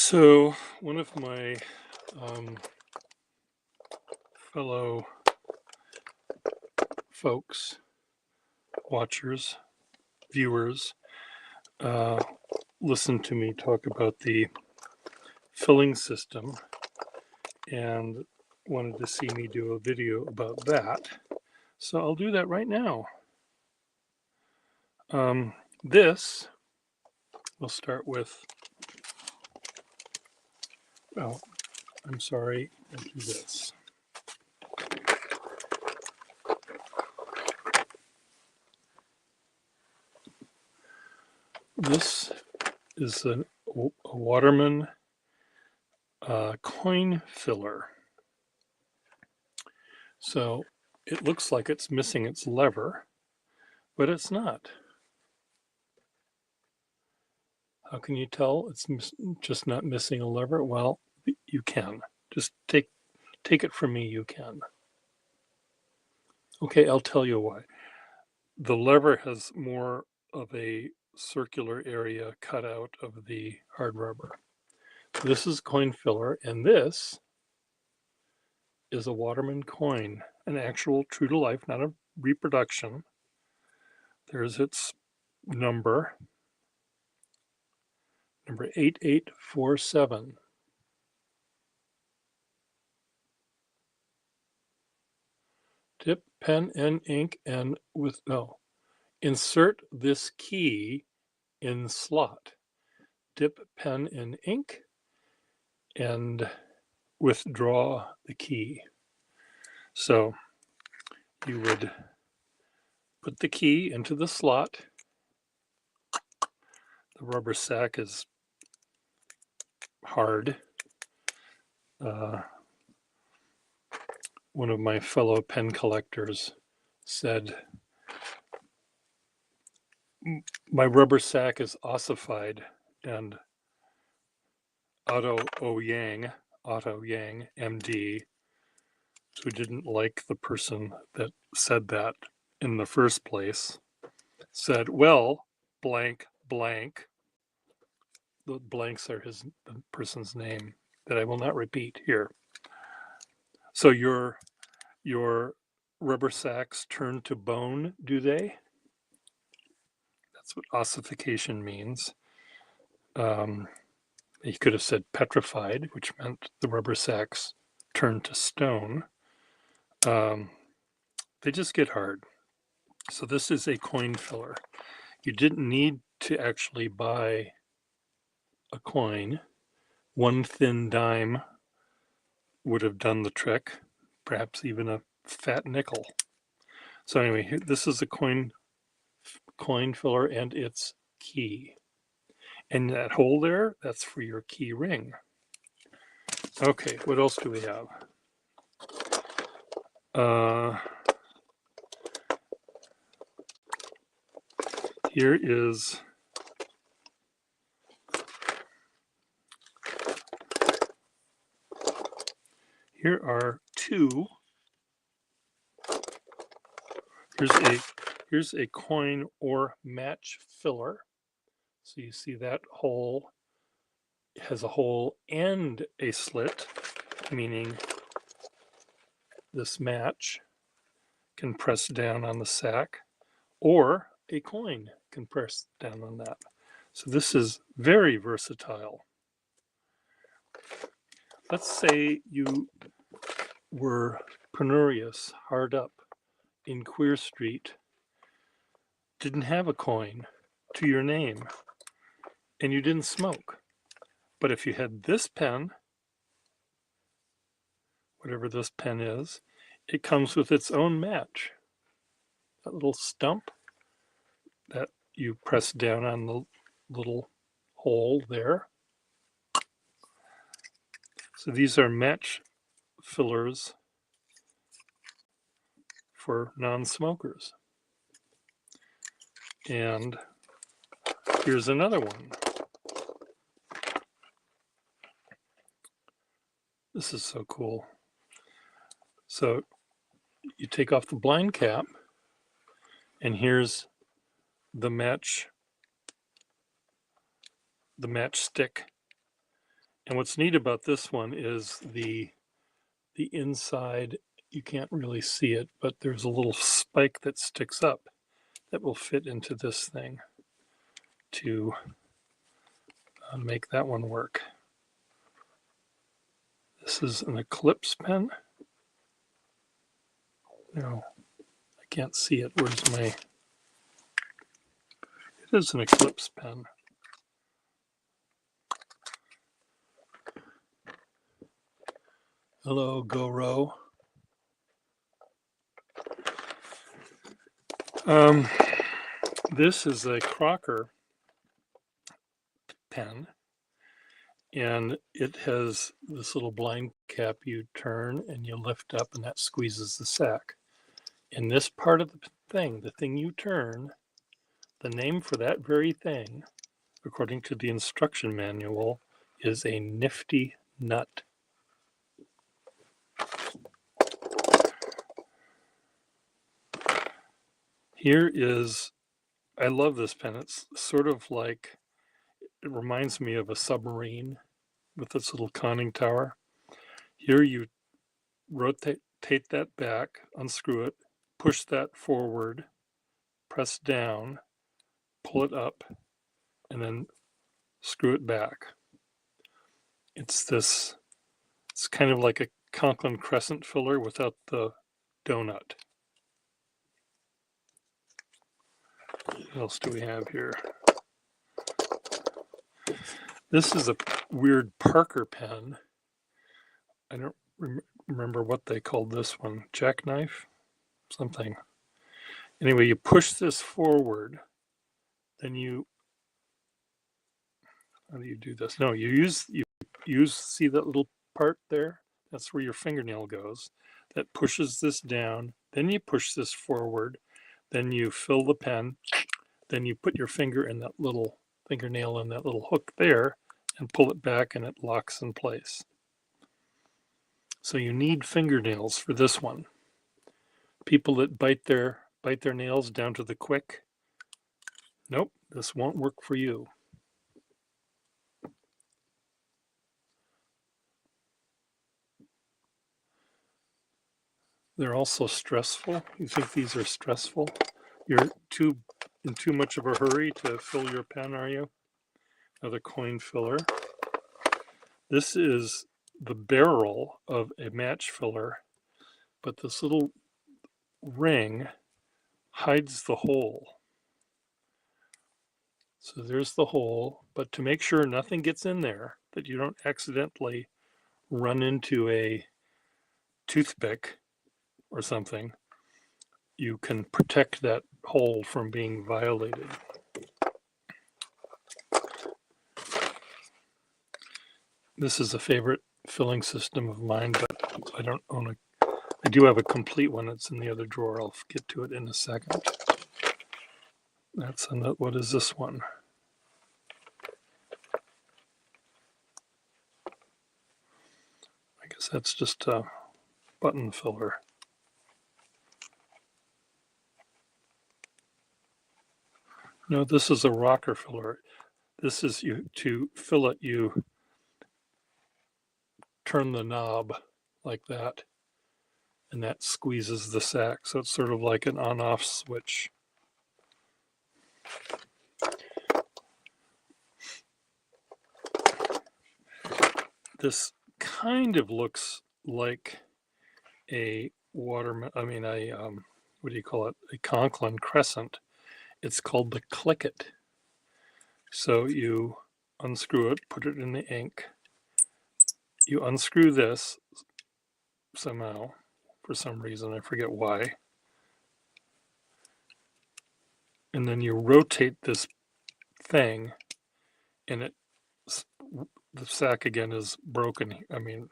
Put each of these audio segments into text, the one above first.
So, one of my um, fellow folks, watchers, viewers, uh, listened to me talk about the filling system and wanted to see me do a video about that. So, I'll do that right now. This, we'll start with, oh, I'm sorry, I'll do this. This is a Waterman coin filler. So it looks like it's missing its lever, but it's not. How can you tell it's just not missing a lever? Well, you can. Just take it from me, you can. Okay, I'll tell you why. The lever has more of a circular area cut out of the hard rubber. This is coin filler, and this is a Waterman coin, an actual true to life, not a reproduction. There's its number 8847. Dip pen and ink and insert this key in slot. Dip pen in ink and withdraw the key. So you would put the key into the slot. The rubber sack is hard. One of my fellow pen collectors said, my rubber sack is ossified, and Otto Yang, MD, who didn't like the person that said that in the first place, said, well, blank, blank. The blanks are the person's name that I will not repeat here. So your rubber sacks turn to bone, do they? That's what ossification means. You could have said petrified, which meant the rubber sacks turn to stone. They just get hard. So this is a coin filler. You didn't need to actually buy a coin. One thin dime would have done the trick, perhaps even a fat nickel. So anyway, this is a coin filler and its key. And that hole there, that's for your key ring. Okay, what else do we have? Here are two. Here's a coin or match filler. So you see that hole has a hole and a slit, meaning this match can press down on the sack, or a coin can press down on that. So this is very versatile. Let's say you were penurious, hard up in Queer Street, didn't have a coin to your name, and you didn't smoke. But if you had this pen, whatever this pen is, it comes with its own match. That little stump that you press down on the little hole there. So these are match fillers for non-smokers. And here's another one. This is so cool. So you take off the blind cap, and here's the match stick, And what's neat about this one is the inside, you can't really see it, but there's a little spike that sticks up that will fit into this thing to make that one work. This is an Eclipse pen. No, I can't see it. Where's my... It is an Eclipse pen. Hello, Goro. This is a Crocker pen, and it has this little blind cap you turn and you lift up, and that squeezes the sack. In this part of the thing you turn, the name for that very thing, according to the instruction manual, is a nifty nut. Here is, I love this pen. It's sort of like, it reminds me of a submarine with this little conning tower. Here you rotate that back, unscrew it, push that forward, press down, pull it up, and then screw it back. It's kind of like a Conklin crescent filler without the donut. What else do we have here? This is a weird Parker pen. I don't remember what they called this one. Jackknife? Something. Anyway, you push this forward, then you... How do you do this? No, you use, see that little part there? That's where your fingernail goes. That pushes this down, then you push this forward, then you fill the pen, then you put your finger in that little fingernail in that little hook there and pull it back, and it locks in place. So you need fingernails for this one. People that bite their nails down to the quick, nope, this won't work for you. They're also stressful. You think these are stressful? You're in too much of a hurry to fill your pen, are you? Another coin filler. This is the barrel of a match filler, but this little ring hides the hole. So there's the hole, but to make sure nothing gets in there, that you don't accidentally run into a toothpick or something, you can protect that hole from being violated. This is a favorite filling system of mine, but I don't own a... I do have a complete one. It's in the other drawer. I'll get to it in a second. That's another... What is this one? I guess that's just a button filler. No, this is a rocker filler. This is to fill it, you turn the knob like that, and that squeezes the sack. So it's sort of like an on-off switch. This kind of looks like a what do you call it? A Conklin crescent. It's called the Click-It. So you unscrew it, put it in the ink. You unscrew this somehow, for some reason, I forget why. And then you rotate this thing, and the sack again is broken,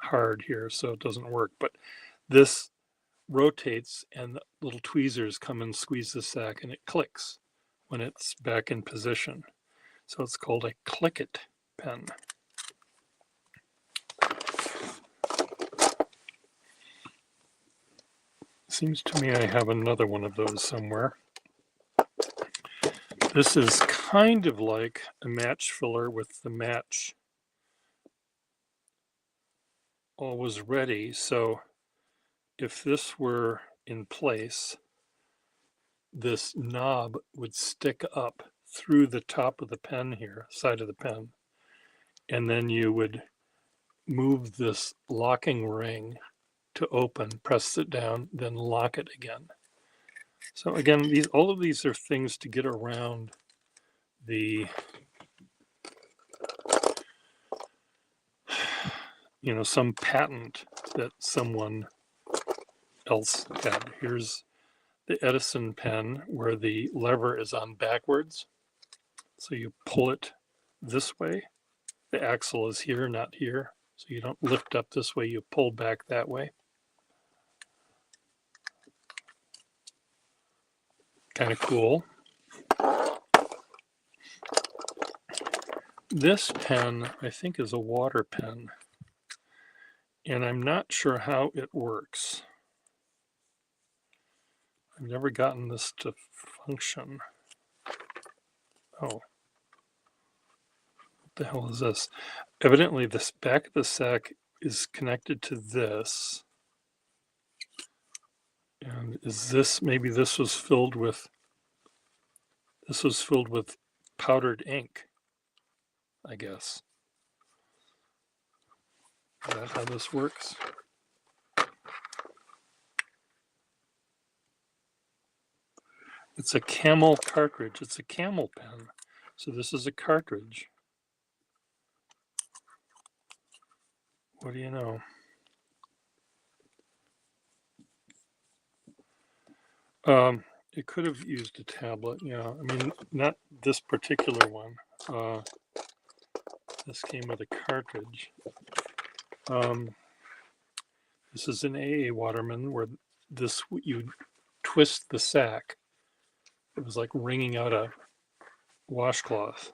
hard here, so it doesn't work. But this rotates, and the little tweezers come and squeeze the sack, and it clicks when it's back in position. So it's called a Click-It pen. Seems to me I have another one of those somewhere. This is kind of like a match filler with the match all was ready. So if this were in place, this knob would stick up through the top of the pen here, side of the pen, and then you would move this locking ring to open, press it down, then lock it again. So again, all of these are things to get around the, some patent that someone else had. Here's the Edison pen where the lever is on backwards. So you pull it this way. The axle is here, not here. So you don't lift up this way, you pull back that way. Kind of cool. This pen, I think, is a water pen. And I'm not sure how it works. I've never gotten this to function. Oh. What the hell is this? Evidently, this back of the sack is connected to this. And is this, maybe this was filled with powdered ink, I guess. Is that how this works? It's a Camel cartridge. It's a Camel pen. So this is a cartridge. What do you know? It could have used a tablet. Yeah, I mean, not this particular one. This came with a cartridge. This is an AA Waterman where you twist the sack. It was like wringing out a washcloth.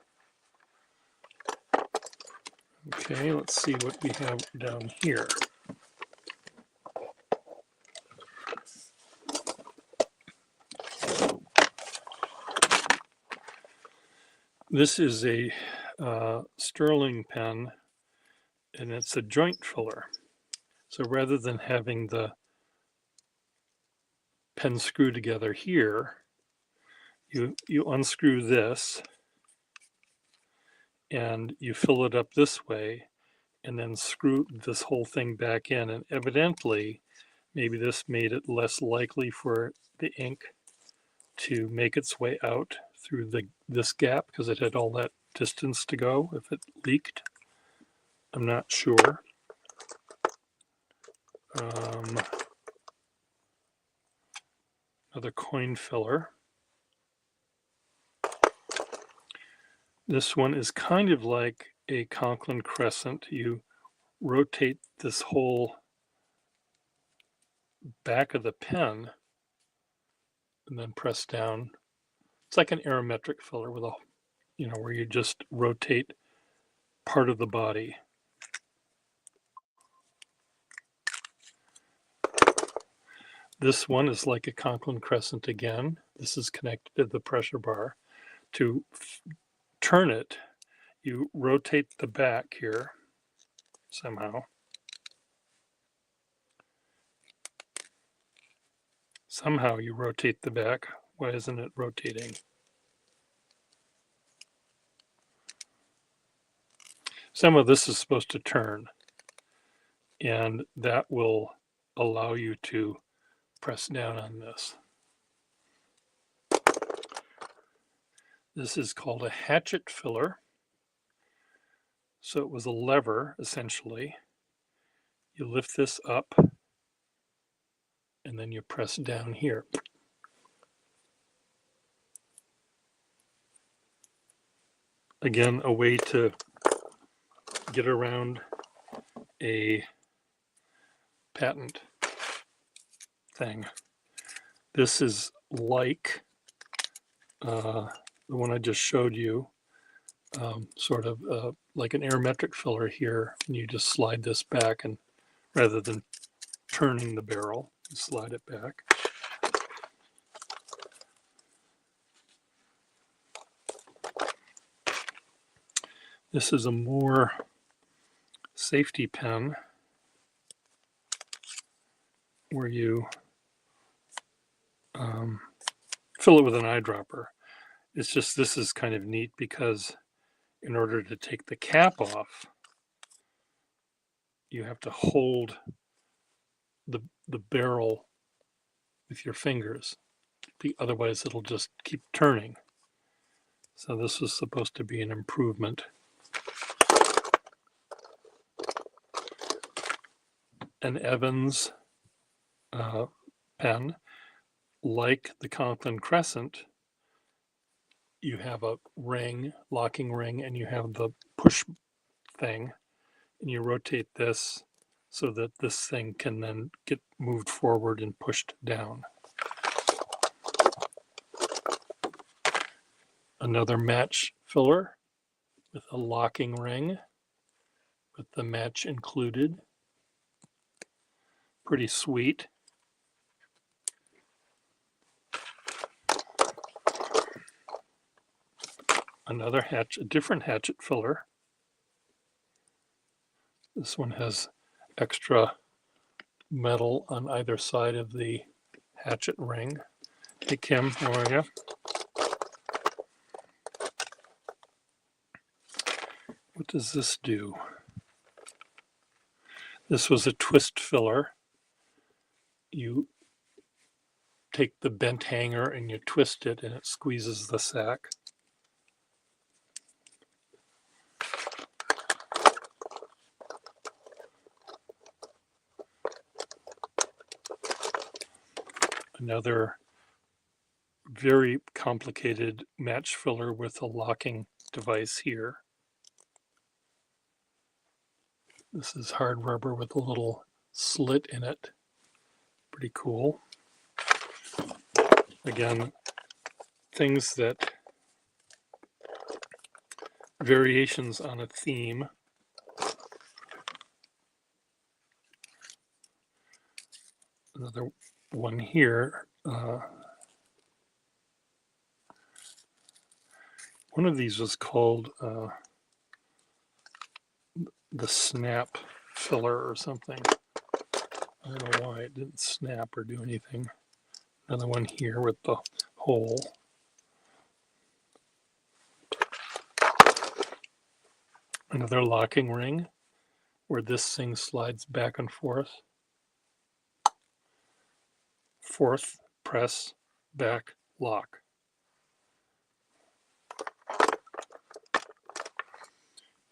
Okay, let's see what we have down here. This is a Sterling pen, and it's a joint filler. So rather than having the pen screw together here, you unscrew this and you fill it up this way and then screw this whole thing back in. And evidently, maybe this made it less likely for the ink to make its way out through this gap because it had all that distance to go if it leaked. I'm not sure. Another coin filler. This one is kind of like a Conklin crescent. You rotate this whole back of the pen and then press down. It's like an aerometric filler with where you just rotate part of the body. This one is like a Conklin crescent again. This is connected to the pressure bar. To turn it, you rotate the back here somehow. Somehow you rotate the back. Why isn't it rotating? Some of this is supposed to turn, and that will allow you to press down on this. This is called a hatchet filler. So it was a lever, essentially. You lift this up, and then you press down here. Again, a way to get around a patent thing. This is like the one I just showed you, sort of like an aerometric filler here, and you just slide this back, and rather than turning the barrel, you slide it back. This is a more safety pen. where you fill it with an eyedropper. It's just, this is kind of neat because in order to take the cap off, you have to hold the barrel with your fingers. Otherwise, it'll just keep turning. So this is supposed to be an improvement. An Evans pen, like the Conklin Crescent, you have a ring, locking ring, and you have the push thing, and you rotate this so that this thing can then get moved forward and pushed down. Another match filler with a locking ring with the match included. Pretty sweet. Another a different hatchet filler. This one has extra metal on either side of the hatchet ring. Hey Kim, how are you? What does this do? This was a twist filler. You take the bent hanger and you twist it and it squeezes the sack. Another very complicated match filler with a locking device here. This is hard rubber with a little slit in it. Pretty cool. Again, things that, variations on a theme. Another one here. One of these was called the snap filler or something. I don't know why it didn't snap or do anything. Another one here with the hole. Another locking ring where this thing slides back and forth. Fourth, press, back, lock.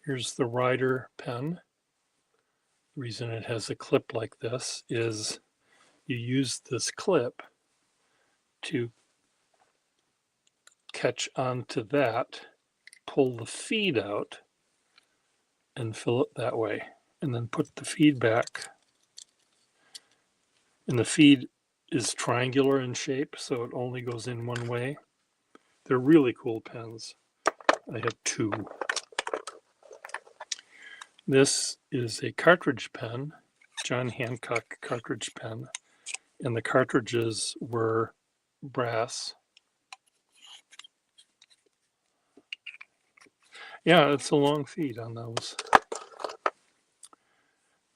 Here's the Rider pen. The reason it has a clip like this is you use this clip to catch onto that, pull the feed out, and fill it that way. And then put the feed back. And the feed is triangular in shape, so it only goes in one way. They're really cool pens. I have two. This is a cartridge pen, John Hancock cartridge pen, and the cartridges were brass. Yeah, it's a long feed on those.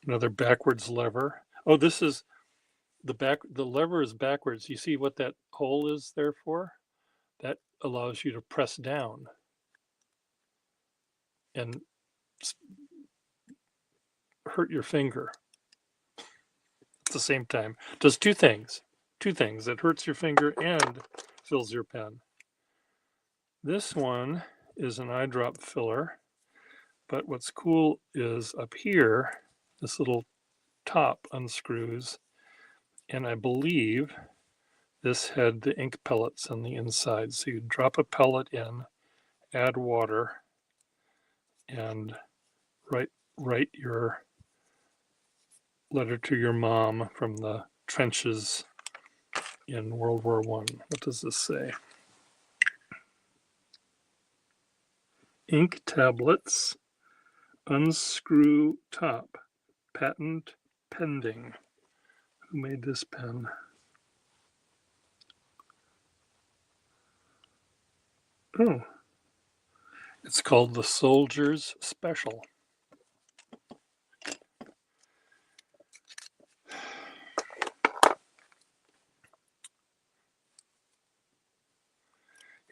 Another backwards lever. Oh, this is the lever is backwards. You see what that hole is there for? That allows you to press down and hurt your finger at the same time. It does two things. It hurts your finger and fills your pen. This one is an eyedrop filler, but what's cool is up here, this little top unscrews, and I believe this had the ink pellets on the inside. So you drop a pellet in, add water, and write your letter to your mom from the trenches in World War I. What does this say? Ink tablets, unscrew top, patent pending. Who made this pen? Oh, it's called the Soldier's Special.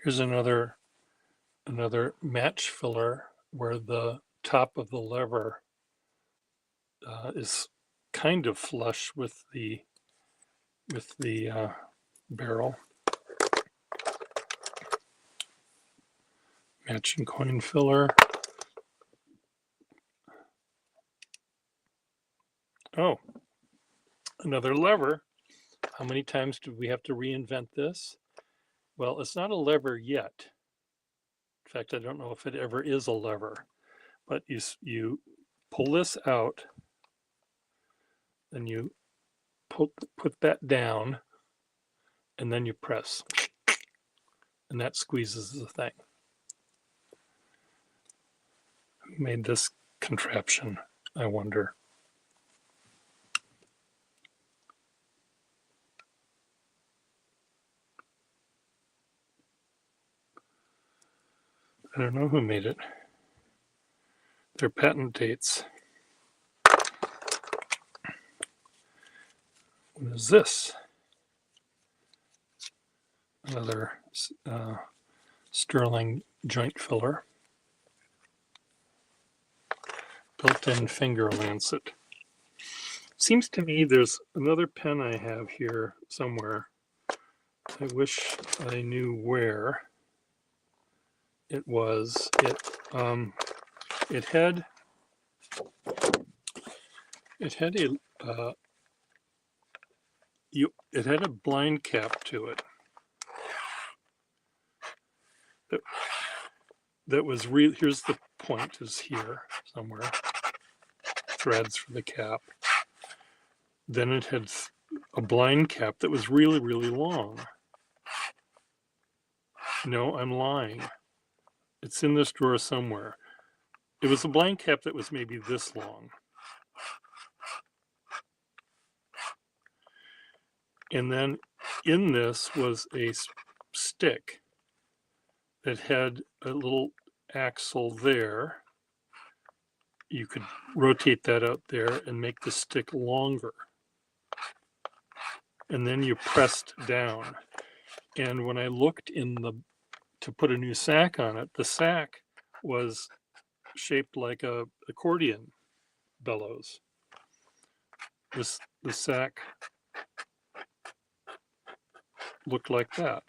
Here's another match filler where the top of the lever is kind of flush with the barrel. Matching coin filler. Oh, another lever. How many times do we have to reinvent this? Well, it's not a lever yet. In fact, I don't know if it ever is a lever, but you pull this out, then you put that down, and then you press, and that squeezes the thing. Who made this contraption, I wonder? I don't know who made it. Their patent dates. What is this? Another Sterling joint filler. Built-in finger lancet. Seems to me there's another pen I have here somewhere. I wish I knew where it was. It had a blind cap to it that was real. Here's the point, is here somewhere. Threads for the cap. Then it had a blind cap that was really, really long. No, I'm lying. It's in this drawer somewhere. It was a blind cap that was maybe this long. And then in this was a stick that had a little axle there. You could rotate that out there and make the stick longer. And then you pressed down. And when I looked to put a new sack on it, the sack was shaped like a accordion bellows. The sack looked like that.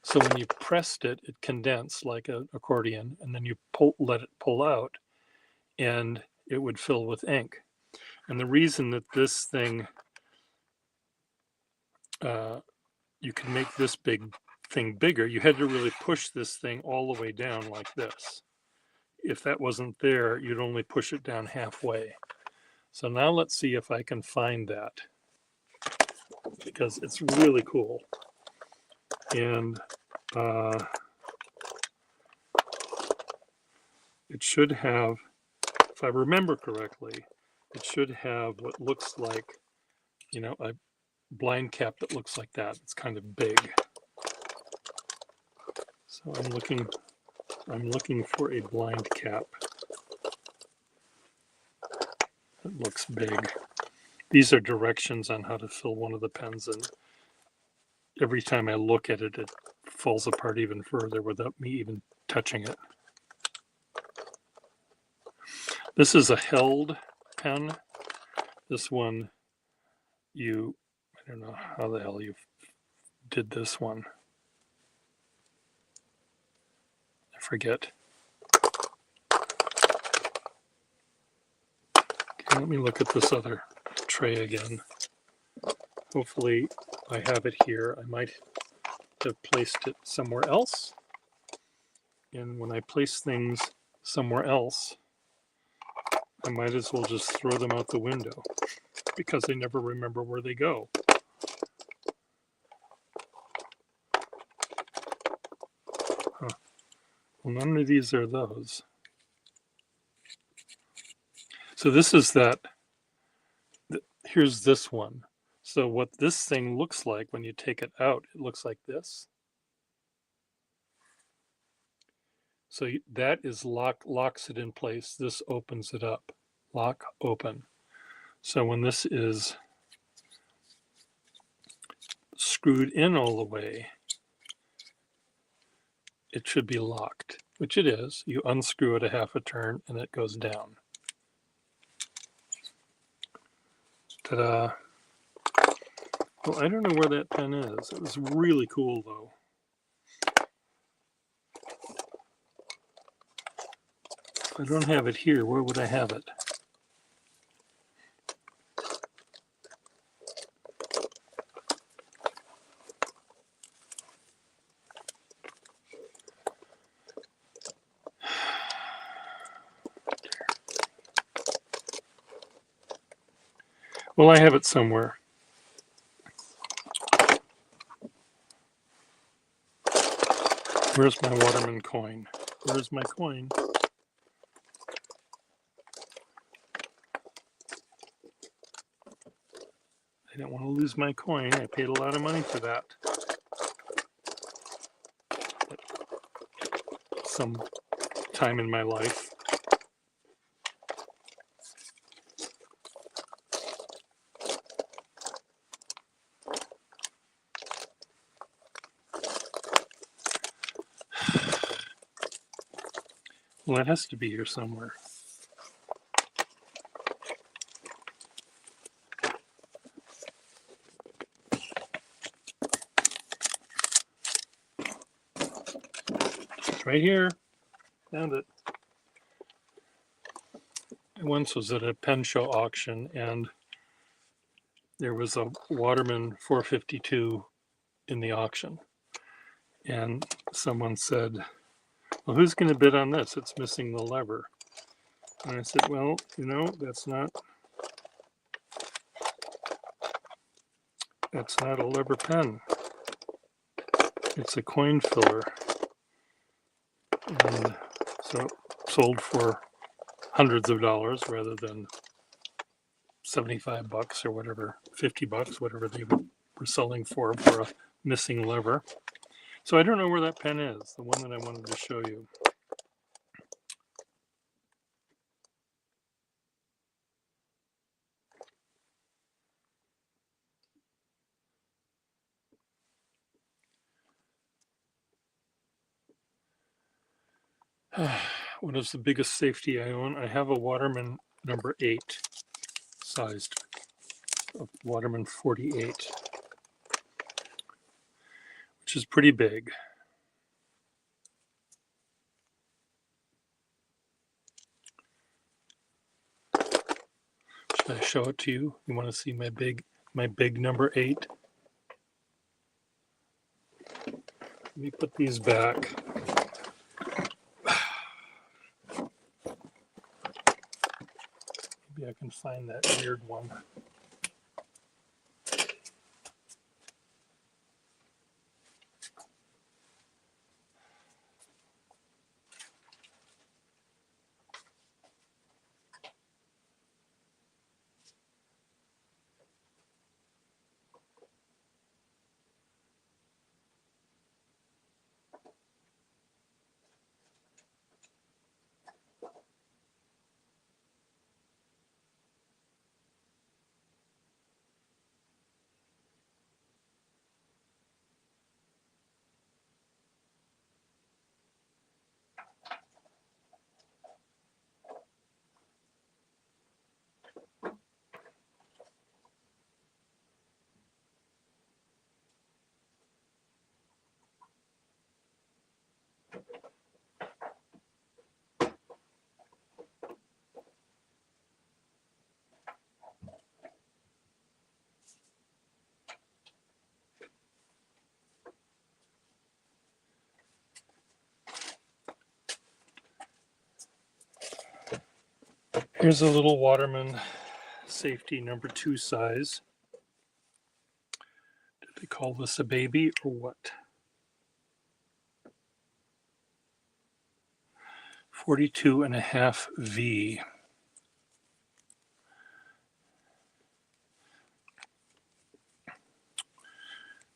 So when you pressed it, it condensed like an accordion, and then you let it pull out, and it would fill with ink. And the reason that this thing, you can make this big thing bigger, you had to really push this thing all the way down like this. If that wasn't there, you'd only push it down halfway. So now let's see if I can find that, because it's really cool. And it should have, if I remember correctly, it should have what looks like, a blind cap that looks like that. It's kind of big. So I'm looking for a blind cap that looks big. These are directions on how to fill one of the pens, and every time I look at it, it falls apart even further without me even touching it. This is a held pen. This one, I don't know how the hell you did this one. I forget. Okay, let me look at this other tray again. Hopefully I have it here. I might have placed it somewhere else. And when I place things somewhere else, I might as well just throw them out the window, because I never remember where they go. Huh. Well, none of these are those. So this is that. Here's this one. So what this thing looks like when you take it out, it looks like this. So that is locks it in place. This opens it up. Lock, open. So when this is screwed in all the way, it should be locked, which it is. You unscrew it a half a turn and it goes down. Ta-da. Well, I don't know where that pen is. It was really cool though. If I don't have it here, where would I have it? Well, I have it somewhere. Where's my Waterman coin? Where's my coin? I don't want to lose my coin. I paid a lot of money for that. Some time in my life. Well, it has to be here somewhere. It's right here. Found it. I once was at a pen show auction and there was a Waterman 452 in the auction. And someone said, well, who's going to bid on this? It's missing the lever. And I said, well, you know, that's not a lever pen. It's a coin filler. And so it sold for hundreds of dollars rather than 75 bucks or whatever, 50 bucks, whatever they were selling for a missing lever. So I don't know where that pen is, the one that I wanted to show you. What is the biggest safety I own? I have a Waterman number 8 sized, a Waterman 48, which is pretty big. Should I show it to you? You want to see my big number 8? Let me put these back. Maybe I can find that weird one. Here's a little Waterman safety number 2 size. Did they call this a baby or what? 42.5 V.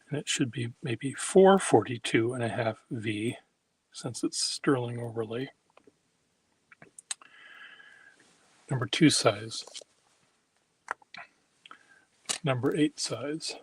And it should be maybe 442.5 V since it's sterling overlay. Number 2 size. Number 8 size.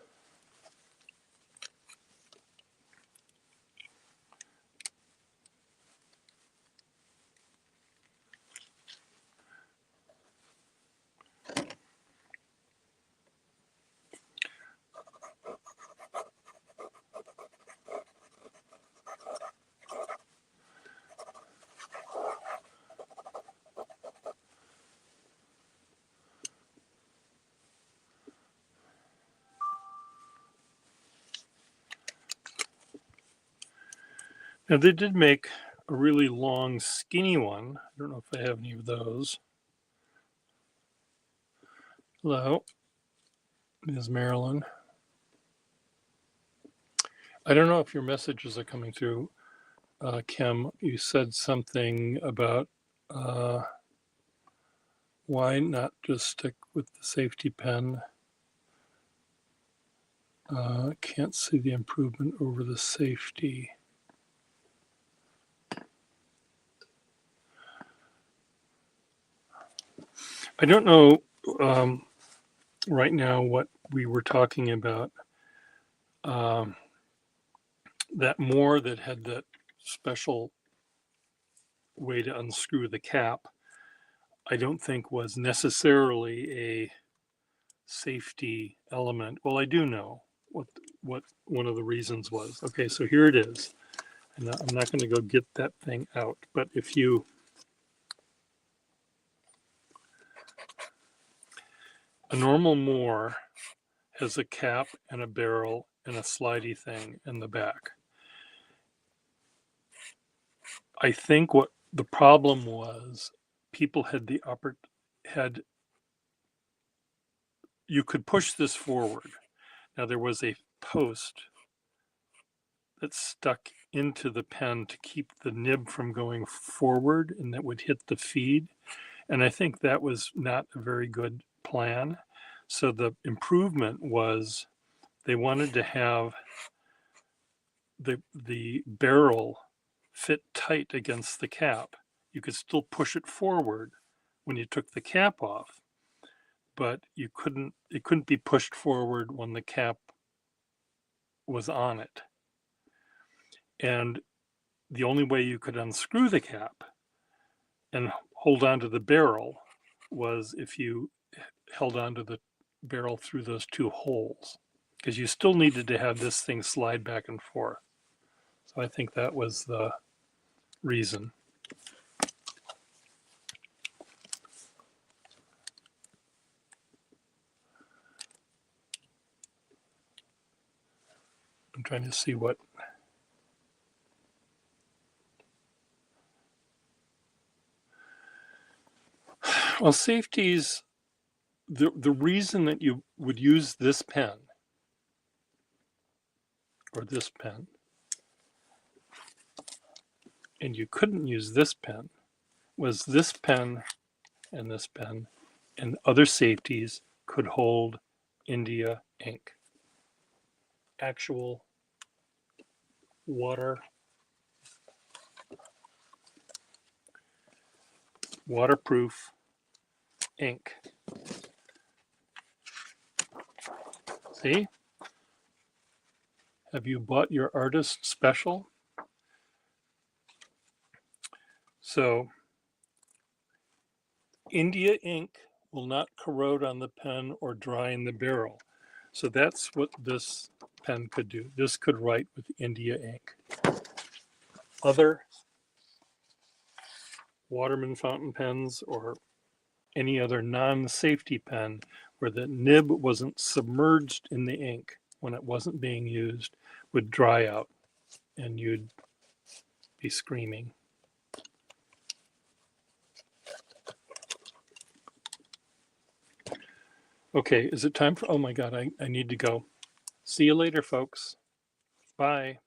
Now they did make a really long, skinny one. I don't know if I have any of those. Hello, Ms. Marilyn. I don't know if your messages are coming through, Kim. You said something about why not just stick with the safety pen. Can't see the improvement over the safety. I don't know right now what we were talking about. That Moore that had that special way to unscrew the cap, I don't think was necessarily a safety element. Well, I do know what one of the reasons was. Okay, so here it is. And I'm not going to go get that thing out, but if you a normal Moore has a cap and a barrel and a slidey thing in the back. I think what the problem was, people had you could push this forward. Now there was a post that stuck into the pen to keep the nib from going forward, and that would hit the feed. And I think that was not a very good plan. So the improvement was they wanted to have the barrel fit tight against the cap. You could still push it forward when you took the cap off, but it couldn't be pushed forward when the cap was on it. And the only way you could unscrew the cap and hold on to the barrel was if you held onto the barrel through those two holes, because you still needed to have this thing slide back and forth. So I think that was the reason. I'm trying to see what. Well, safeties, the reason that you would use this pen or this pen and you couldn't use this pen was this pen and other safeties could hold India ink. Actual waterproof ink. See? Have you bought your artist special? So India ink will not corrode on the pen or dry in the barrel. So that's what this pen could do. This could write with India ink. Other Waterman fountain pens or any other non-safety pen where the nib wasn't submerged in the ink when it wasn't being used would dry out and you'd be screaming. Okay, is it time for, oh my God, I need to go. See you later, folks. Bye.